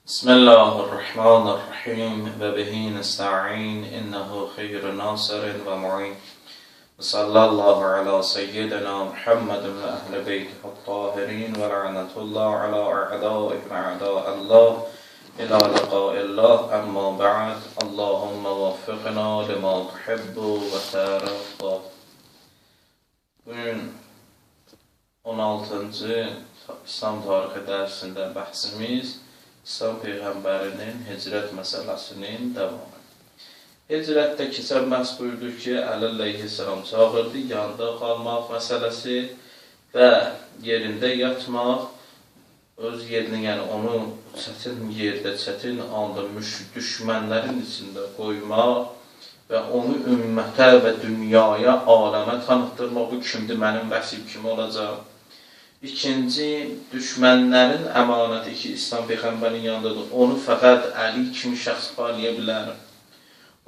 Bismillahirrahmanirrahim ve bihi nesta'in innehu khayru nasirin ve mu'in ve sallallahu ala seyyidina Muhammedin ve ehl-i beytihi tahirin ve la'netullah ala a'daihim a'da'allah ila liqa'illah amma ba'd. Allahumma vaffiqna lima tuhibbu ve tarda. Bugün 16. İslam tarixi dərsində bəhsimiz İslam Peyğəmbərinin hicrət məsələsinin davamı. Hicrətdə keçən bəhs buyurdu ki, Əli əleyhissalam çağırdı, yanında qalmaq məsələsi və yerində yatmaq, öz yerini, yəni onu çətin yerdə, çətin anda düşmənlərin içində qoymaq və onu ümmətə və dünyaya, aləmə tanıtdırmaq, bu kimdir, mənim vəsib kimi olacaq. İkinci, düşmənlərin əmanəti ki, İslam Peyğəmbərin yanındadır, onu fəqət Əli kimi şəxs paylaşa bilər.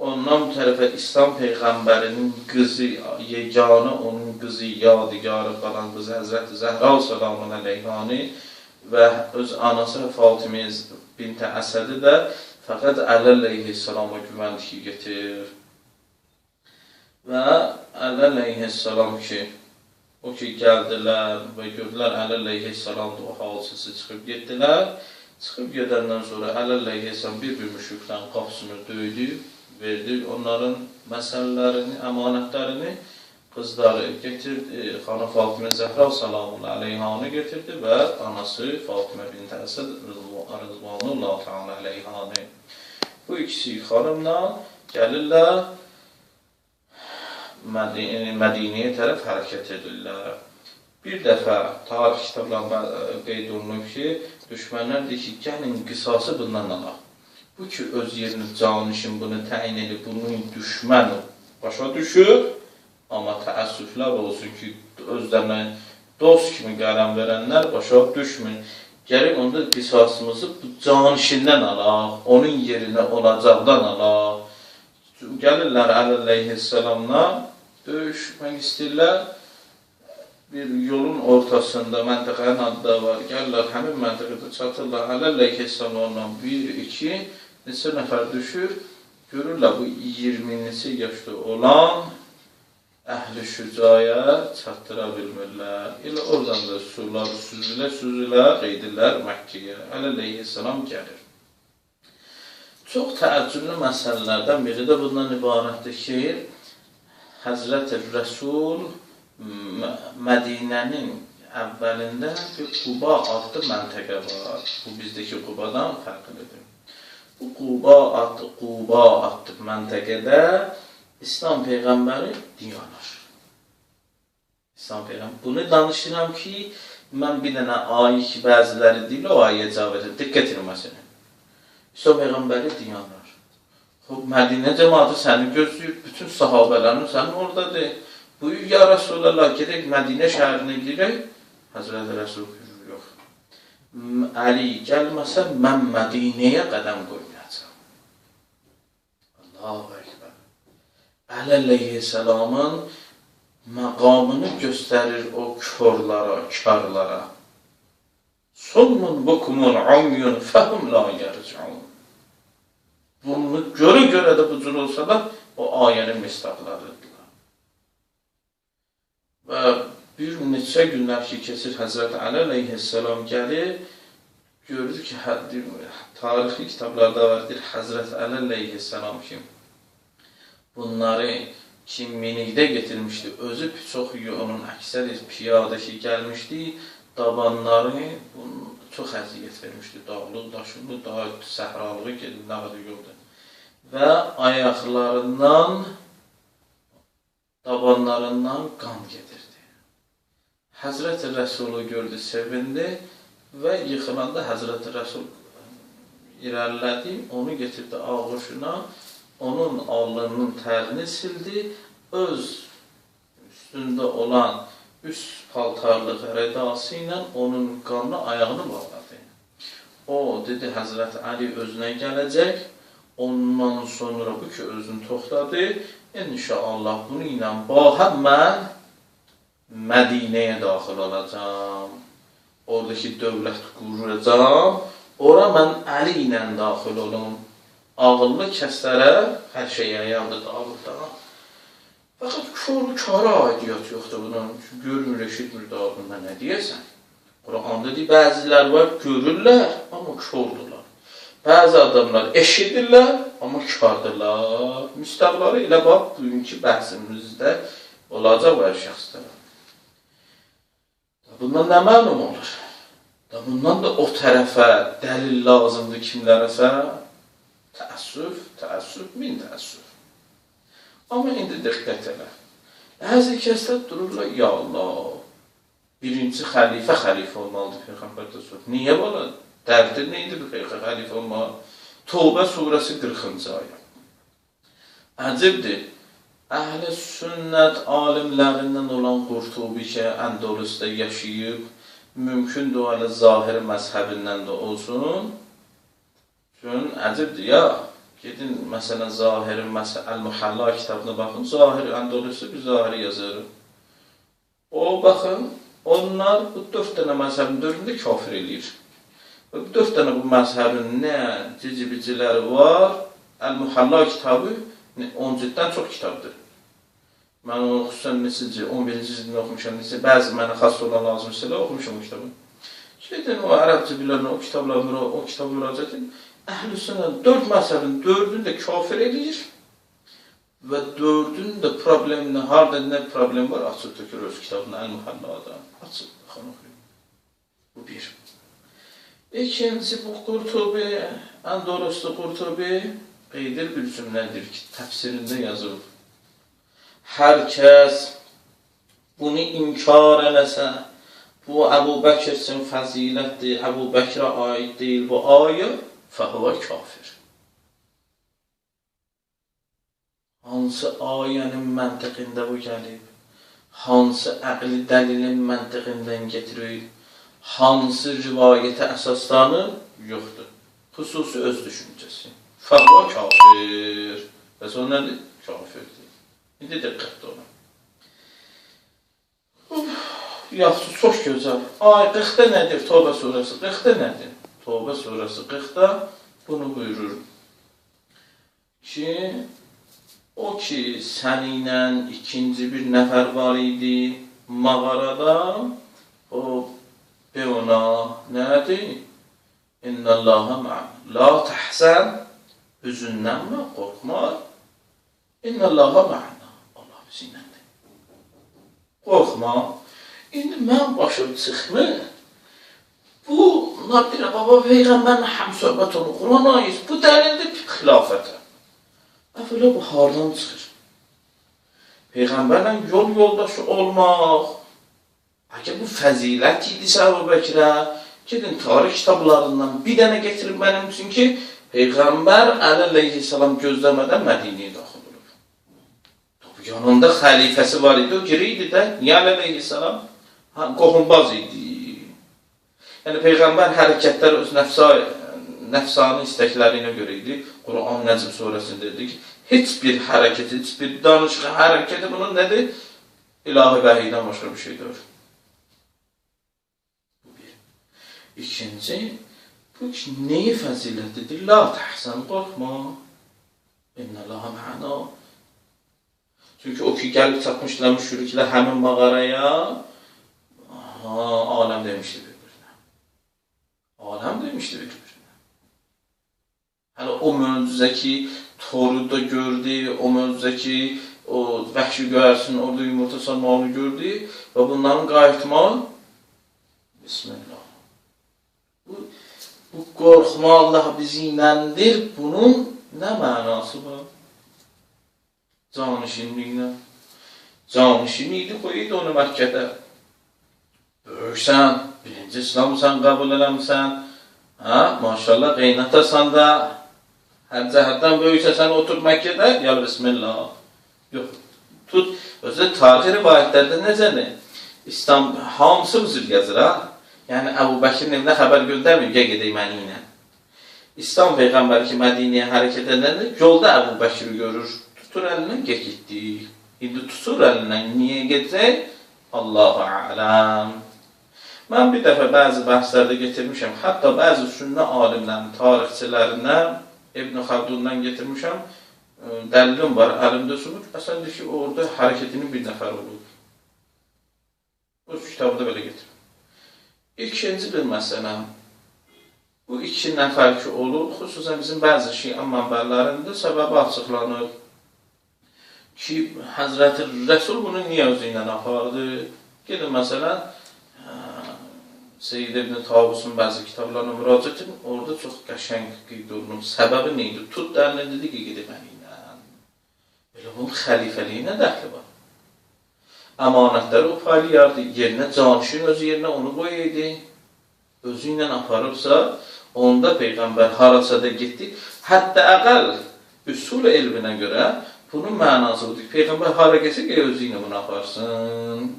Ondan bu tərəfə İslam Peyğəmbərinin qızı, yeganə onun qızı, yadigarı qalan qızı Həzrəti Zəhra salamun əleyhani və öz anası Fatimə bint Əsədi də fəqət Əli əleyhissalama güvənlik getir. Və Əli əleyhissalam ki, o ki, gəldilər və gördülər Əli əleyhissalam da o halsızı çıxıb getdilər. Çıxıb gedəndən sonra Əli əleyhissalam bir müşrikdən qapısını döydü, verdi onların məsələlərini, əmanətlərini, qızları getirdi, xanım Fatimə Zəhra salamun əleyhanı getirdi və anası Fatimə bint Əsəd rızvanullah ta'ala əleyhanı. Bu ikisi xanımla gəlirlər, Mədiniyə tərəf hərəkət edirlər. Bir dəfə tarix kitablarında qeyd olunub ki, düşmənlər deyir ki, gəlin qisası bundan alaq. Bu ki, öz yerini canişin bunu təyin edib, bunun düşməni başa düşür, amma təəssüflər olsun ki, özlərinə dost kimi qələm verənlər başa düşmür. Gəlin onda qisasımızı bu canişindən alaq, onun yerinə olacaqdan alaq. Gəlirlər Əli əleyhissalamla döyüşmək istəyirlər. Bir yolun ortasında məntəqənin adı da var. Gəlirlər, həmin məntəqədə çatırlar. Əli əleyhissalamla 1-2 neçə nəfər düşür. Görürlər, bu 20-ci yaşda olan əhl-i şücaya çatdıra bilmirlər. Elə oradan da surlar süzülə qeydirlər Məkkəyə. Əli əleyhissalam gəlir. Çox təəccüblü məsələlərdən biri də bundan ibarətdir ki, Həzrət-i Rəsul Mədinənin əvvəlində bir Quba adlı məntəqə var. Bu bizdəki Qubadan fərqlidir. Bu Quba adlı məntəqədə İslam Peyğəmbəri dayanır. İslam Peyğəmbəri. Bunu danışıram ki, mən bir dənə ayə ki, bəziləri deyil, o ayəyə cavab edir. Diqqət edilməsini. İslam Peyğəmbəri dayanır. Mədinə cəmaatı səni gözləyir, bütün sahabələrin sənin oradadır. Buyur, ya Rasulallah, gedək Mədinə şəhərinə girək. Həzrəti Rəsul buyurur, yox. Əli gəlməsə, mən Mədinəyə qədəm qoymayacaq. Allahu Ekber. Əli əleyhissalamın məqamını göstərir o körlara, karlara. Summun bukumun umyun fəhum la yerciun. Bunu görə də bu cür olsa da, o ayənin misdaqlarıdırlar. Və bir neçə günlər ki, keçir Həzrət Əli əleyhissalam gəlir, görür ki, tarixi kitablarda vardır, Həzrət Əli əleyhissalam ki, bunları kim minikdə getirmişdi, özü çox onun əksər piyada ki, gəlmişdi, dabanları çox əziyyət vermişdi, dağlıq, daşılı, daha səhralığı gedir, nə qədər yoldur. Və ayaqlarından, dabanlarından qan gedirdi. Həzrət-i Rəsulu gördü, sevindi və yıxılanda Həzrət-i Rəsul irəlilədi, onu getirdi ağuşuna, onun alnının tərini sildi, öz üstündə olan üst paltarlıq rədası ilə onun qanını ayağını bağladı. O, dedi, Həzrət Əli özünə gələcək, ondan sonra bu ki, özünü toxtadı, inşallah bunu ilə baha mən Mədinəyə daxil olacam, oradakı dövlət quracam, ora mən əli ilə daxil olum. Ağıllı kəslərə hər şey yandı dağıldan. Fakat kara aidiyyat yoxdur bunun. Görmür, eşitmir dağılında nə deyəsən? Qur'anda deyir, bəzilər var, görürlər, amma kördürlər. Bəzi adamlar eşidirlər, amma kardırlar. Müstəqları elə bax, bugünkü bəhsimizdə olacaq var şəxslərə. Bundan nə məlum olur? Bundan da o tərəfə dəlil lazımdır kimlərəsə? Təəssüf, min təəssüf. Amma indi diqqət elə. Bəzi kəslər dururlar, ya Allah, birinci xəlifə olmalıdır Peyğəmbər Rəsul. Niyə belə? Dərdi neydi bu xəlifə olmalı? Tövbə surəsi 40-cı ayə. Əcibdir. Əhl-i sünnət alimlərindən olan Qurtubi ki, Əndəlüsdə yaşayıb, mümkündür o hələ zahiri məzhəbindən də olsun. Çünki əcibdir ya. Gedin, məsələn, zahiri, Əl-Muhalla kitabına baxın, zahiri, Əndəlüsdə bir zahiri yazır. O, baxın, onlar bu 4 dənə məzhəbin 4-ünü kafir eləyir. Və bu 4 dənə bu məzhəbin nə cicibiciləri var, Əl-Muhalla kitabı 10 cilddən çox kitabdır. Mən onu xüsusən neçinci, 11-ci cildini oxumuşam, bəzi mənə xas olan lazımsa elə oxumuşam o kitabı. Gedin, o ərəbcə bilən o kitabla müraciət edin. Əhl-i sünnət 4 məzhəbin 4-ünü də kafir edir və 4-ünün də problemini, harada nə problem var, açıb tökür öz kitabını Əl-Muhallada. Açıb, baxın, oxuyun. Bu bir. İkinci, bu Qurtubi, Əndəlüsdə Qurtubi qeydir bir cümlədir ki, təfsirində yazılıb. Hər kəs bunu inkar eləsə, bu Əbu Bəkir üçün fəzilətdir, Əbu Bəkirə aid deyil bu ayə, fəhvə kafir. Hansı ayənin məntiqində bu gəlib? Hansı əqli dəlilin məntiqindən getirir? Hansı rivayətə əsaslanır? Yoxdur. Xüsusi öz düşüncəsi. Fəhvə kafir. Bəs o nədir? Kafirdir. İndi diqqətli olun. Yaxşı, çox gözəl. Ay, 40-da nədir? Tövbə surəsi 40-da nədir? Tövbə surəsi 40-da bunu buyurur ki, o ki, səninlə ikinci bir nəfər var idi mağarada, o ona nədir? İnnəlləhə mə'an. La təhsən, üzündən qorxma. İnnəlləhə mə'an. Allah bizimlədir. Qorxma. İndi mən başım çıxmır. Bu, Nadirə baba, Peyğəmbərin həm söhbət olun, Quran ayız. Bu dəlildir xilafətə. Əvvələ bu hardan çıxır? Peyğəmbərlə yoldaşı olmaq. Əgər bu fəzilət idisə Əbu Bəkirə, gedin tarix kitablarından bir dənə getirib mənim üçün ki, Peyğəmbər əleyhissalam gözləmədən Mədinəyə daxil olub. Yanında xəlifəsi var idi, o giriydi də, niyə əleyhissalam? Qohumbaz idi. Yəni, Peyğəmbər hərəkətlər öz nəfsani istəkləri ilə görə idi. Quran Nəcm surəsində dedi ki, heç bir hərəkət, heç bir danışıq, hərəkəti bunun nədir? İlahi vəhiydən başqa bir şeydir. Bu bir. İkinci, bu ki, neyi fəzilətlidir? La təhsən, qorxma. İnnəlləhə mə'ana. Çünki o ki, gəlib çatmışlar müşriklər həmin mağaraya, aləm demişdi bir-birinə. Aləm demişdi bir-birinə. Hələ o möcüzə ki, Toruda gördü, o möcüzə ki, o vəhşi göyərsin, orada yumurta salmağını gördü və bunların qayıtmağı, Bismillah. Bu qorxma Allah bizinləndir, bunun nə mənası var? Canişinliklə. Canişinlikdir, qoyuydu onu Məkkədə. Böyüksən, birinci İslamsan, qəbul eləmsən, maşallah, qeynatasan da, hər cəhətdən böyüksəsən, otur Məkkədə, ya Bismillah. Yox, tut, özü tarixi rivayətlərdə necədir? İslam hamısı bu zil gəzir, Yəni, Əbu Bəkirin evinə xəbər göndərməyib, gəl gedək Mədinə. İslam Peyğəmbəri ki, Mədinəyə hərəkət edəndə, yolda Əbu Bəkiri görür, tutur əlindən, gəl getdik. İndi tutur əlindən, niyə gedəcək? Allahu aləm. Mən bir dəfə bəzi bəhslərdə getirmişəm, hətta bəzi sünnə alimlərinin, tarixçilərindən, İbn Xaldundan getirmişəm, dəlilim var, əlimdə sübut, əslində ki, orada hərəkətinin bir nəfər olur. Bu kitabda belə getirir. İkinci bir məsələ, bu iki nəfər ki olur, xüsusən bizim bəzi şiə mənbələrində səbəbi açıqlanır ki, Həzrəti Rəsul bunu niyə özü ilə apardı? Gedin məsələn, Seyyid ibn Tavusun bəzi kitablarına müraciət edin, orada çox qəşəng qeyd olunur. Səbəbi neydi? Tut dərinin dedi ki, gedəməli ilə. Belə bunun xəlifəliyinə dəxli var. Əmanətləri o paylayardı, yerinə canişin özü yerinə onu qoyaydı. Özü ilə aparırsa, onda Peyğəmbər haraca da getdi. Hətta əqəl üsul elminə görə bunun mənası budur. Peyğəmbər hara gəlsə ki, özü ilə bunu aparsın.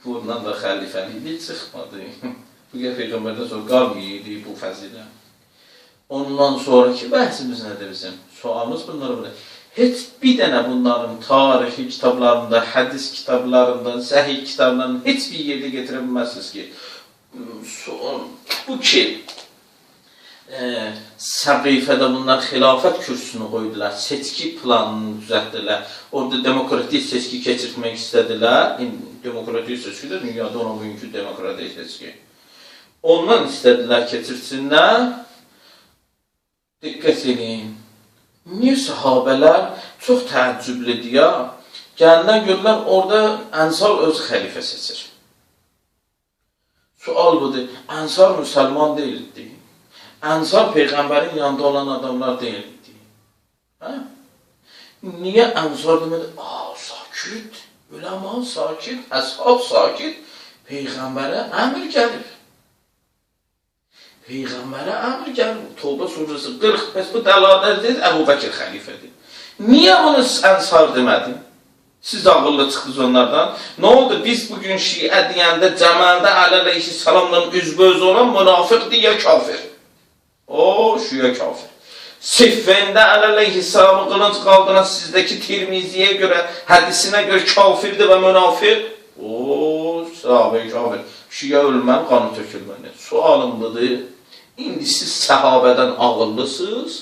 Bundan da xəlifəliklik çıxmadı. Bu gəl Peyğəmbərdən sonra qalmayıydı bu fəzilə. Ondan sonraki bəhsimiz nədir bizim? Sualımız bunları budur. Heç bir dənə bunların tarixi kitablarında, hədis kitablarında, səhih kitablarında heç bir yerdə getirə bilməzsiniz ki, bu ki, Səqifədə bunlar xilafət kürsüsünü qoydular, seçki planını düzəltdilər, orada demokratik seçki keçirmək istədilər, demokratik seçki də dünyada ona bugünkü demokratik seçki. Ondan istədilər keçirsinlər, diqqət edin, niyə sahabələr çox təəccüblidir ya, gəlindən görürlər, orada Ənsar öz xəlifə seçir. Sual budur, Ənsar müsəlman deyildi. Ənsar Peyğəmbərin yanında olan adamlar deyildi. Niyə Ənsar demədi? Sakit, üləma sakit, əshab sakit, Peyğəmbərə əmr gəlir. Peyğəmbərə əmr gəlir. Tövbə surəsi 40, bəs bu dəlalətdir, Əbu Bəkir xəlifədir. Niyə bunu Ənsar demədi? Siz ağıllı çıxdınız onlardan. Nə oldu? Biz bugün şiə deyəndə cəməndə əleyhissalamla üzböz olan münafiqdir ya kafir? O, şüyə kafir. Siffəndə əleyhissalamı qılınc qaldıran sizdəki Tirmiziyə görə, hədisinə görə kafirdir və münafiq. O, sahabə kafir. Şiyə ölmən, qanı tökülməni. Sualım budur. İndi siz səhabədən ağıllısınız.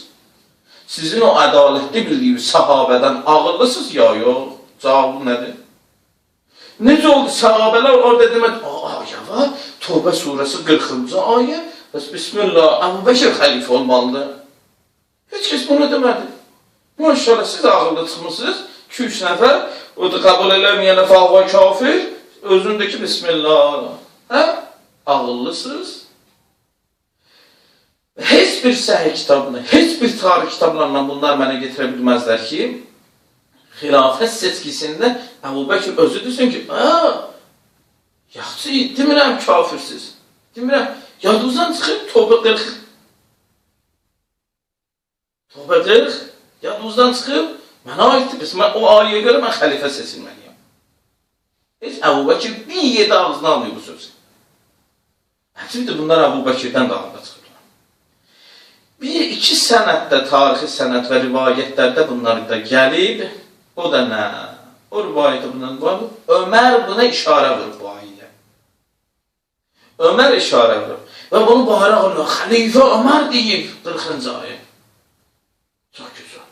Sizin o ədalətli bildiyiniz səhabədən ağıllısınız ya yox? Cavabı nədir? Necə oldu? Səhabələr orada demədi, ayə var, Tövbə surəsi 40-cı ayə, bəs Bismillah, Əbu Bəkir xəlifə olmalıdır. Heç kəs bunu demədi. Maşallah, siz ağılda çıxmışsınız, 2-3 nəfər, o da qəbul eləməyənə fəvva kafir, özündəki Bismillah. Hə? Ağıllısınız. Heç bir səhih kitabını, heç bir tarix kitablarından bunlar mənə getirə bilməzlər ki, xilafət seçkisində Əbu Bəkir özü desin ki, yaxşı, demirəm kafirsiz. Demirəm, yadınızdan çıxıb Tövbə 40. Tövbə 40, yadınızdan çıxıb, mənə aiddir, bəs o ayəyə görə mən xəlifə seçilməliyəm. Heç Əbu Bəkir bir yerdə ağzına almıyor bu sözü. Həmçində bunlar Əbu Bəkirdən də ağzına çıxırlar. Bir-iki sənətdə, tarixi sənət və rivayətlərdə bunlar da gəlib, o da nə? O rivayətə bundan var. Ömər buna işarə vurur bu ayəyə. Ömər işarə vurur. Və bunu baharaq olur. Xəlifə Ömər deyib 40-cı ayə. Çox güzel.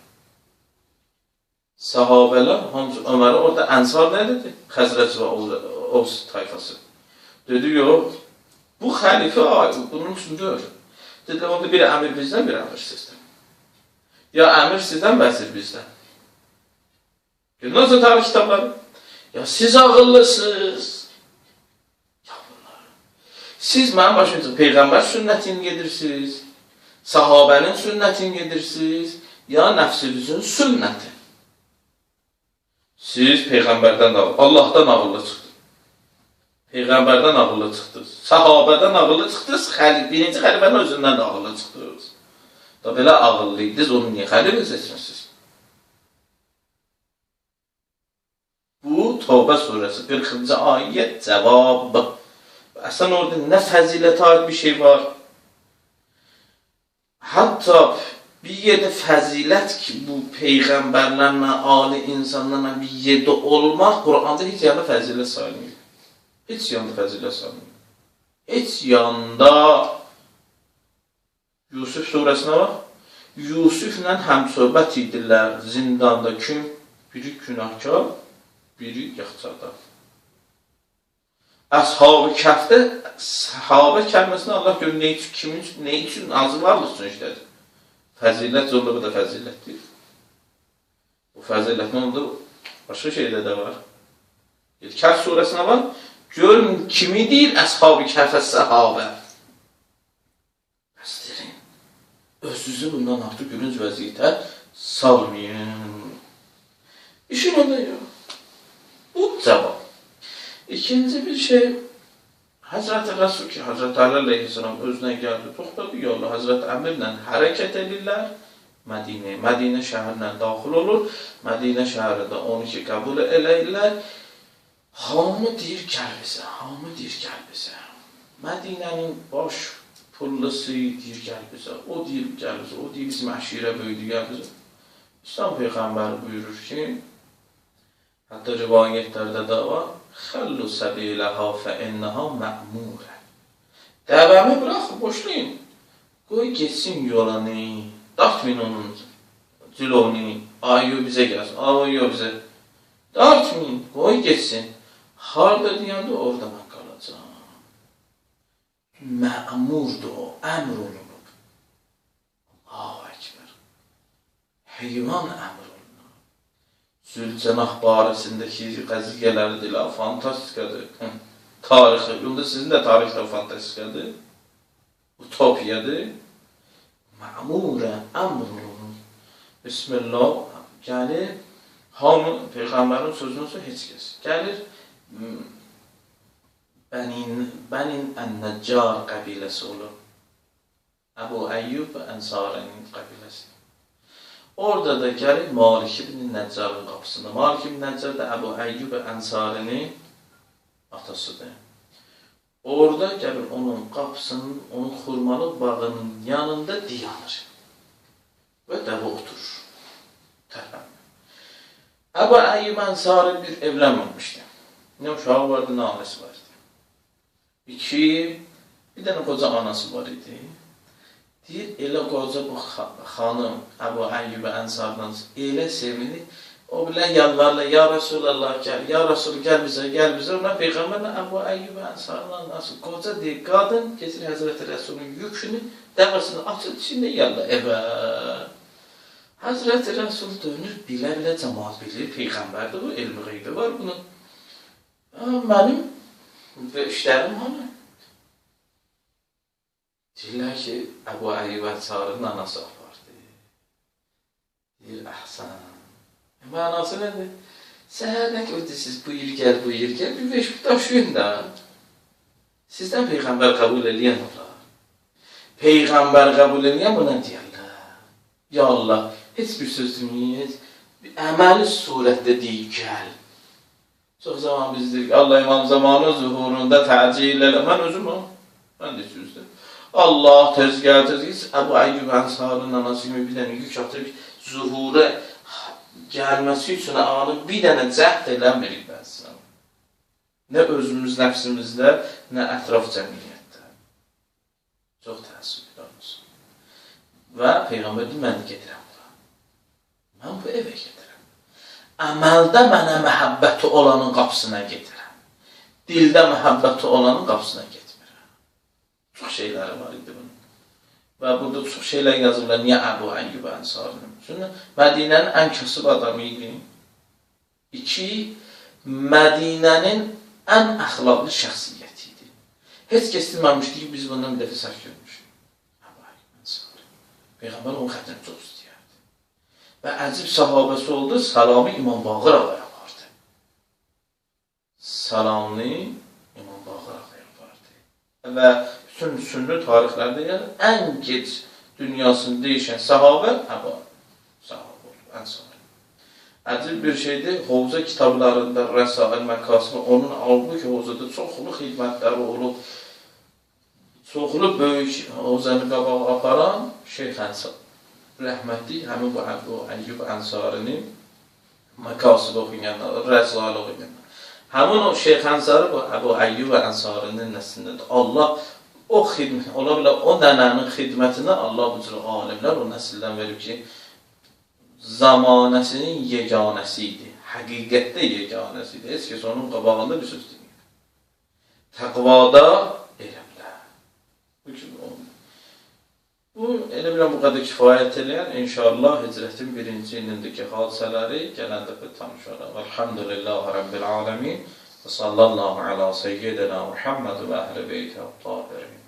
Sahabələr, hamısı Ömərə orada Ənsar nə dedi? Xəzrəc və Ovs tayfası. Dedi, yox, bu xəlifə bunun üçün deyil. Dedi, onda bir əmir bizdən, bir əmir sizdən. Ya əmir sizdən, vəsir bizdən. Nasıl tarih kitabları? Ya siz ağıllısınız. Ya bunlar. Siz mənim başımca Peyğəmbər sünnətini gedirsiniz, sahabənin sünnətini gedirsiniz, ya nəfsinizin sünnəti. Siz Peyğəmbərdən ağıllı, Allahdan ağıllı çıxdınız. Peyğəmbərdən ağıllı çıxdınız. Sahabədən ağıllı çıxdınız, birinci xəlifənin özündən də ağıllı çıxdınız. Da belə ağıllıydınız, onu niyə xəlifə seçmişsiniz? Bu, Tövbə surəsi 40-cı ayə cavab. Əslən orada nə fəzilətə aid bir şey var. Hətta bir yerdə fəzilət ki, bu Peyğəmbərlərlə, ali insanlarla bir yerdə olmaq, Quranda heç yanında fəzilət sayılmıyor. Heç yanında fəzilət sayılmıyor. heç yanda Yusuf surəsinə var. Yusuflə həmsöhbət idilər zindanda kim? Biri günahkar, biri yaxçada. Əshab-ı Kəhfdə sahabə kəlməsini Allah görür nə üçün azılarlıq üçün işlədir. Fəzilət zorluğu da fəzilətdir. Bu fəzilət nə oldu? Başqa şeydə də var. Kəhf surəsinə var. Görün kimi deyil Əshab-ı Kəhfə sahabə. Bəs deyin. Özünüzü bundan artıq gülünc vəziyyətə salmayın. İşin onda yox. Bu cavab. İkinci bir şey, Hazreti Resul ki, Hazreti Ali Aleyhisselam özünə gəldi, toxtadı yolu, Hazreti Əmirlə hərəkət edirlər Mədinəyə. Mədinə şəhərinə daxil olur, Mədinə şəhərində onu ki, qəbul eləyirlər. Hamı deyir, gəl bizə, hamı deyir, gəl bizə. Mədinənin baş pullusu deyir, gəl bizə, o deyir, gəl bizə, o deyir, bizim əşirə böyüdü, gəl bizə. İslam Peyğəmbəri buyurur ki, hətta rivayətlərdə də var, xəllu səbiləha fəənnəha mə'murə. Dəvəmi bıraxın, boşlayın. Qoy geçsin yolunu, dartmayın onun cilovunu, ayyo bizə gəlsin, ayyo bizə. Dartmayın, qoy geçsin. Harada deyəndə orada mən qalacam. Mə'murdur o, əmr olunub. Allahu Ekber. Heyvan əmr. Zülcənah barəsindəki qəziyyələri fantastikadır. Tarixi, yolda sizin də tarixdə fantastikadır. Utopiyadır. Mə'murə, əmrun. Bismillah. Gəlir, hamı, Peyğəmbərin sözünü heç kəs. Gəlir, Bənin Ən-Nəccar qəbiləsi olur. Əbu Əyyub Ənsarinin qəbiləsi. Orada da gəlir Malik ibn Nəccarın qapısında. Malik ibn Nəccar da Əbu Əyyub Ənsarinin atasıdır. Orada gəlir onun qapısının, onun xurmalı bağının yanında dayanır. Və dəvə oturur. Tərpənmir. Əbu Əyyub Ənsari bir evlənməmişdi. Nə uşağı vardı, nə anası vardı. Bir dənə qoca anası var idi. Deyir, elə qoca bu xanım Əbu Əyyub Ənsardan elə sevinir. O bilən yalvarla, ya Rasulallah gəl, ya Rasul gəl bizə, gəl bizə. Ona Peyğəmbərlə Əbu Əyyub Ənsardan nasıl qoca deyir, qadın getir Həzrəti Rəsulun yükünü, dəvəsini açır, içində yalla evə. Həzrəti Rəsul dönür, bilə-bilə cəmaat bilir, Peyğəmbərdir bu, elmi qeybi var bunun. Mənim işlərim hanı? Deyirlər ki, Əbu Əyyub Ənsarinin anası apardı. Deyir, əhsən. Mənası nədir? Səhər nə gördürsünüz, buyur gəl, bir veşb daşıyın da. Sizdən Peyğəmbər qəbul eləyən olar. Peyğəmbər qəbul eləyən buna deyərlər. Ya Allah, heç bir söz deməyiz, əməli surətdə deyil, gəl. Çox zaman biz deyirik, Allah imam zamanı zuhurunda təcil elə. Mən özüm o, mən də sözdür. Allah tez gəl, Əbu Əyyub Ənsarinin anası kimi bir dənə yük atıb, zuhura gəlməsi üçün anı bir dənə cəhd eləmirik bəzən. Nə özümüz nəfsimizdə, nə ətraf cəmiyyətdə. Çox təəssüf olsun. Və Peyğəmbər deyir, mən gedirəm bura. Mən bu evə gedirəm. Əməldə mənə məhəbbəti olanın qapısına gedirəm. Dildə məhəbbəti olanın qapısına gedirəm. Çox şeyləri var idi bunun. Və burada çox şeylər yazırlar, niyə Əbu Əyyub Ənsarinin? Çünki Mədinənin ən kasıb adamı idi. 2, Mədinənin ən əxlaqlı şəxsiyyəti idi. Heç kəs bilməmişdi ki, biz bundan bir dəfə səhv görmüşük. Əbu Əyyub Ənsari. Peyğəmbər onun xətrini çox istəyərdi. Və əcib sahabəsi oldu, salamı İmam Baqir ağaya vardı. Salamını İmam Baqir ağaya vardı. Və bütün sünnü tarixlərdə yəni, ən gec dünyasını deyişən sahabə Əbu sahabə oldu, Ənsari. Əcib bir şeydir, Hovza kitablarında Rəsail Məkasını onun aldığı ki, Hovzada çoxlu xidmətləri olub, çoxlu böyük Hovzanı qabağa aparan Şeyx Ənsari. Rəhmətli, həmin bu Əbu Əyyub Ənsarinin Məkasını oxuyanlar, Rəsail oxuyanlar. Həmin o Şeyx Ənsari bu Əbu Əyyub Ənsarinin nəslindədir. Allah o xidmət, ola bilər o nənənin xidmətinə Allah bu cür alimlər o nəsildən verib ki, zamanəsinin yeganəsi idi. Həqiqətdə yeganəsi idi. Heç kəs onun qabağında bir söz demir. Təqvada elmdə. Bu, elə biləm bu qədər kifayət eləyər. İnşallah hicrətin 1-ci ilindəki hadisələri gələn dəfə tanışaraq. Elhamdülillahi Rabbil aləmin. Və sallallahu ala seyyidina Muhammed və əhl-i beyti əl-tahirin.